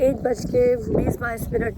1:20-22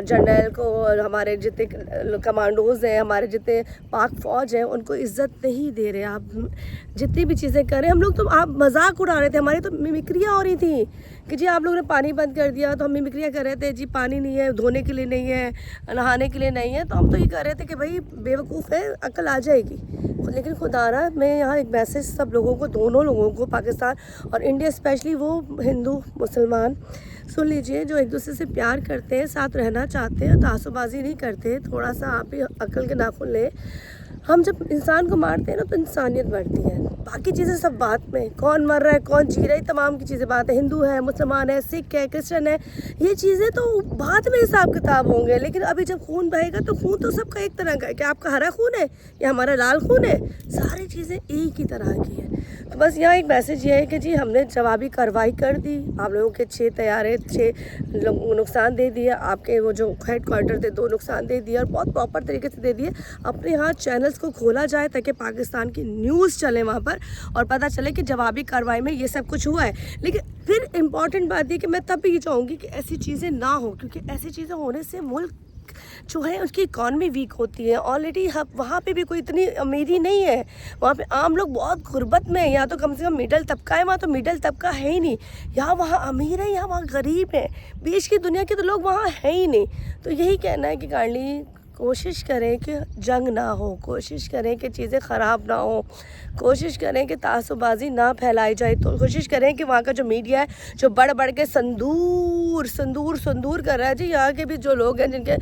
جرنیل کو اور ہمارے جتنے کمانڈوز ہیں, ہمارے جتنے پاک فوج ہیں, ان کو عزت نہیں دے رہے. آپ جتنی بھی چیزیں کر رہے ہیں, ہم لوگ تو آپ مذاق اڑا رہے تھے, ہماری تو ممکریاں ہو رہی تھیں کہ جی آپ لوگوں نے پانی بند کر دیا, تو ہم ممکریاں کر رہے تھے جی پانی نہیں ہے, دھونے کے لیے نہیں ہے, نہانے کے لیے نہیں ہے. تو ہم تو یہ کر رہے تھے کہ بھائی بیوقوف ہے, عقل آ جائے گی. لیکن خدا رہا, میں یہاں ایک میسیج سب لوگوں کو, دونوں لوگوں کو, پاکستان اور انڈیا اسپیشلی, وہ ہندو مسلمان سن لیجئے جو ایک دوسرے سے پیار کرتے ہیں, ساتھ رہنا چاہتے ہیں, تعصب بازی نہیں کرتے, تھوڑا سا آپ ہی عقل کے ناخن لیں. ہم جب انسان کو مارتے ہیں نا تو انسانیت بڑھتی ہے. باقی چیزیں سب بات میں, کون مر رہا ہے, کون جی رہا ہے, تمام کی چیزیں بات ہے. ہندو ہے, مسلمان ہے, سکھ ہے, کرسچن ہے, یہ چیزیں تو بعد میں حساب کتاب ہوں گے. لیکن ابھی جب خون بہے گا تو خون تو سب کا ایک طرح کا ہے. کہ آپ کا ہرا خون ہے یا ہمارا لال خون ہے, ساری چیزیں ایک ہی طرح کی ہیں. تو بس یہاں ایک میسیج یہ ہے کہ جی ہم نے جوابی کارروائی کر دی. آپ لوگوں کے 6 طیارے 6 نقصان دے دیے, آپ کے وہ جو ہیڈ کوارٹر تھے 2 نقصان دے دیے, اور بہت پراپر طریقے سے دے دیے. اپنے یہاں چینلز کو کھولا جائے تاکہ پاکستان کی نیوز چلے وہاں پر, اور پتہ چلے کہ جوابی کارروائی میں یہ سب کچھ ہوا ہے. لیکن پھر امپورٹنٹ بات یہ کہ میں تب بھی یہ چاہوں گی کہ ایسی چیزیں نہ ہوں, کیونکہ ایسی چیزیں ہونے سے ملک جو ہے اس کی اکانومی ویک ہوتی ہے. آلریڈی وہاں پہ بھی کوئی اتنی امیری نہیں ہے, وہاں پہ عام لوگ بہت غربت میں ہیں. یا تو کم سے کم مڈل طبقہ ہے, وہاں تو مڈل طبقہ ہے ہی نہیں. وہاں امیر ہے, وہاں غریب ہے, بیچ کی دنیا کے تو لوگ وہاں ہیں ہی نہیں. تو یہی کہنا ہے کہ کائنڈلی کوشش کریں کہ جنگ نہ ہو, کوشش کریں کہ چیزیں خراب نہ ہوں, کوشش کریں کہ تعصب بازی نہ پھیلائی جائے. تو کوشش کریں کہ وہاں کا جو میڈیا ہے جو بڑھ بڑھ کے سندور کر رہا ہے, جی یہاں کے بھی جو لوگ ہیں جن کے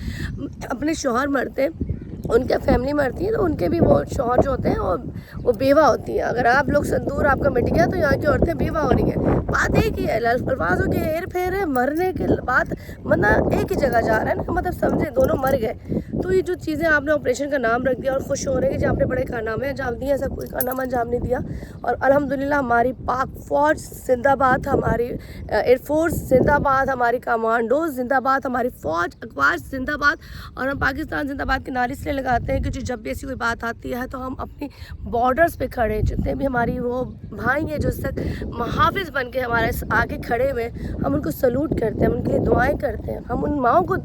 اپنے شوہر مرتے ہیں, ان کے فیملی مرتی ہے, تو ان کے بھی وہ شوہر جو ہوتے ہیں وہ بیوہ ہوتی ہیں. اگر آپ لوگ سندور آپ کا مٹ گیا تو یہاں کی عورتیں بیوہ ہو رہی ہیں. بات ایک ہی ہے, الفاظوں کے ہیر پھیر ہے, مرنے کے بعد مطلب ایک ہی جگہ جا رہا ہے نا, مطلب سمجھے دونوں مر گئے. تو یہ جو چیزیں آپ نے آپریشن کا نام رکھ دیا اور خوش ہو رہے ہیں کہ آپ نے بڑے کارنامے انجام دیے, ایسا کوئی کارنامہ انجام نہیں دیا. اور الحمدللہ ہماری پاک فوج زندہ باد, ہماری ایئر فورس زندہ باد, ہماری کمانڈوز زندہ باد, ہماری فوج افواج زندہ باد. اور ہم پاکستان زندہ باد کے نعرے اس لیے لگاتے ہیں کہ جب بھی ایسی کوئی بات آتی ہے تو ہم اپنی بارڈرز پہ کھڑے, جتنے بھی ہماری وہ بھائی ہیں جو اس تک محافظ بن کے ہمارے آگے کھڑے ہوئے, ہم ان کو سلوٹ کرتے ہیں, ہم ان کے لیے دعائیں کرتے ہیں, ہم ان ماؤں کو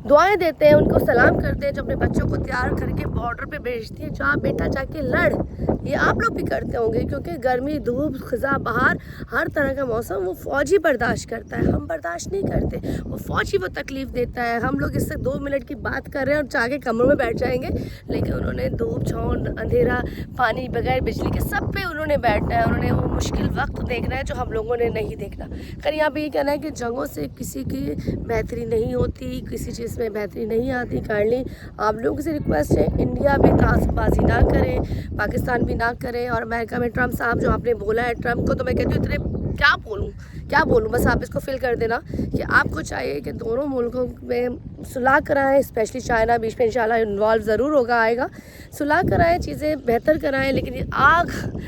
دعائیں دیتے ہیں, ان کو سلام کرتے ہیں جو اپنے بچوں کو تیار کر کے بارڈر پہ بھیجتی ہیں. جا بیٹا جا کے لڑ. یہ آپ لوگ بھی کرتے ہوں گے, کیونکہ گرمی, دھوپ, خزاں, بہار, ہر طرح کا موسم وہ فوجی برداشت کرتا ہے, ہم برداشت نہیں کرتے. وہ فوجی وہ تکلیف دیتا ہے. ہم لوگ اس سے 2 منٹ کی بات کر رہے ہیں اور چاہ کے کمروں میں بیٹھ جائیں گے, لیکن انہوں نے دھوپ, چھاؤں, اندھیرا, پانی, بغیر بجلی کے سب پہ انہوں نے بیٹھنا ہے. انہوں نے وہ مشکل وقت دیکھنا ہے جو ہم لوگوں نے نہیں دیکھنا. خیر یہاں پہ یہ کہنا ہے کہ جنگوں سے کسی کی بہتری نہیں ہوتی, کسی چیز میں بہتری نہیں آتی. کائنڈلی آپ لوگوں سے ریکویسٹ ہے, انڈیا بھی تعصب بازی نہ کرے, پاکستان بھی نہ کرے. اور امریکہ میں ٹرمپ صاحب جو آپ نے بولا ہے, ٹرمپ کو تو میں کہتی ہوں اتنے کیا بولوں, بس آپ اس کو فل کر دینا کہ آپ کو چاہیے کہ دونوں ملکوں میں صلح کرائیں, اسپیشلی چائنا بیچ میں انشاءاللہ انوالو ضرور ہوگا, آئے گا, صلح کرائیں, چیزیں بہتر کرائیں. لیکن یہ آگ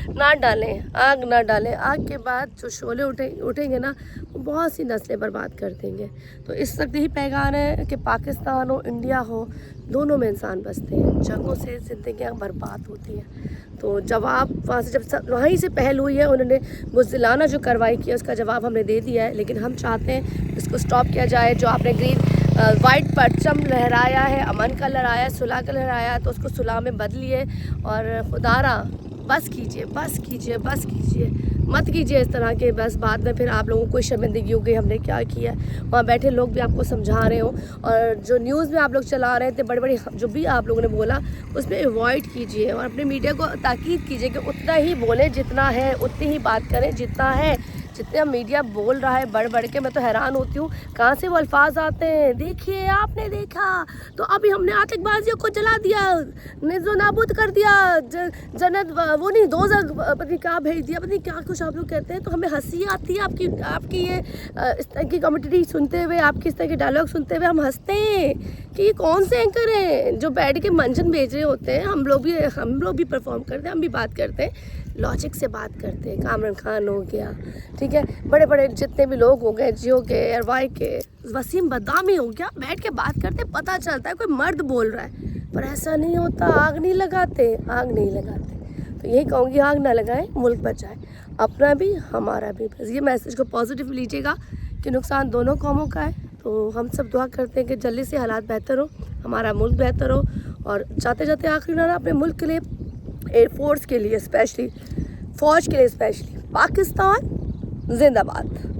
نہ ڈالیں. آگ کے بعد جو شعلے اٹھیں گے نا, وہ بہت سی نسلیں برباد کر دیں گے. تو اس وقت یہی پیغام ہے کہ پاکستان ہو, انڈیا ہو, دونوں میں انسان بستے ہیں. جنگوں سے زندگیاں برباد ہوتی ہیں. تو جواب وہاں سے جب وہیں سے پہل ہوئی ہے, انہوں نے بزدلانہ جو کارروائی کی ہے اس کا جواب ہم نے دے دیا ہے. لیکن ہم چاہتے ہیں اس کو سٹاپ کیا جائے. جو آپ نے گرین وائٹ پرچم لہرایا ہے, امن کا لہرایا, صلح کا لہرایا, تو اس کو صلح میں بدلیے. اور خدارا بس کیجئے, مت کیجئے اس طرح کے, بس بعد میں پھر آپ لوگوں کو شرمندگی ہو گئی ہم نے کیا کیا ہے. وہاں بیٹھے لوگ بھی آپ کو سمجھا رہے ہوں, اور جو نیوز میں آپ لوگ چلا رہے تھے بڑی جو بھی آپ لوگوں نے بولا اس میں اوائڈ کیجئے. اور اپنے میڈیا کو تاکید کیجئے کہ اتنا ہی بولیں جتنا ہے, اتنی ہی بات کریں جتنا ہے. جتنا میڈیا بول رہا ہے بڑھ کے, میں تو حیران ہوتی ہوں کہاں سے وہ الفاظ آتے ہیں. دیکھیے آپ نے دیکھا تو ابھی ہم نے آتش بازیوں کو جلا دیا, نیز و نابود کر دیا, جنت وہ نہیں دوزخ پتہ کیا بھیج دیا, پتہ کیا کچھ آپ لوگ کہتے ہیں. تو ہمیں ہنسی آتی ہے آپ کی یہ اس طرح کی کمیڈی سنتے ہوئے, آپ کی اس طرح کے ڈائلاگ سنتے ہوئے. ہم ہنستے ہیں کہ یہ کون سے اینکر ہیں جو بیٹھ کے منشن بھیج رہے ہوتے ہیں. ہم لوگ بھی پرفارم کرتے ہیں, ہم بھی بات کرتے ہیں, لاجک سے بات کرتے ہیں. کامران خان ہو گیا, ٹھیک ہے, بڑے جتنے بھی لوگ ہو گئے, جیو کے, ایئر وائی کے, وسیم بدامی ہو گیا, بیٹھ کے بات کرتے, پتہ چلتا ہے کوئی مرد بول رہا ہے. پر ایسا نہیں ہوتا, آگ نہیں لگاتے. تو یہی کہوں گی, آگ نہ لگائیں, ملک بچائیں, اپنا بھی ہمارا بھی. بس یہ میسیج کو پازیٹیو لیجیے گا کہ نقصان دونوں قوموں کا ہے. تو ہم سب دعا کرتے ہیں کہ جلدی سے حالات بہتر ہو, ہمارا ملک بہتر ہو. اور جاتے جاتے آخری نا اپنے ملک کے لیے, ایئر فورس کے لیے اسپیشلی, فوج کے لیے اسپیشلی, پاکستان زندہ باد.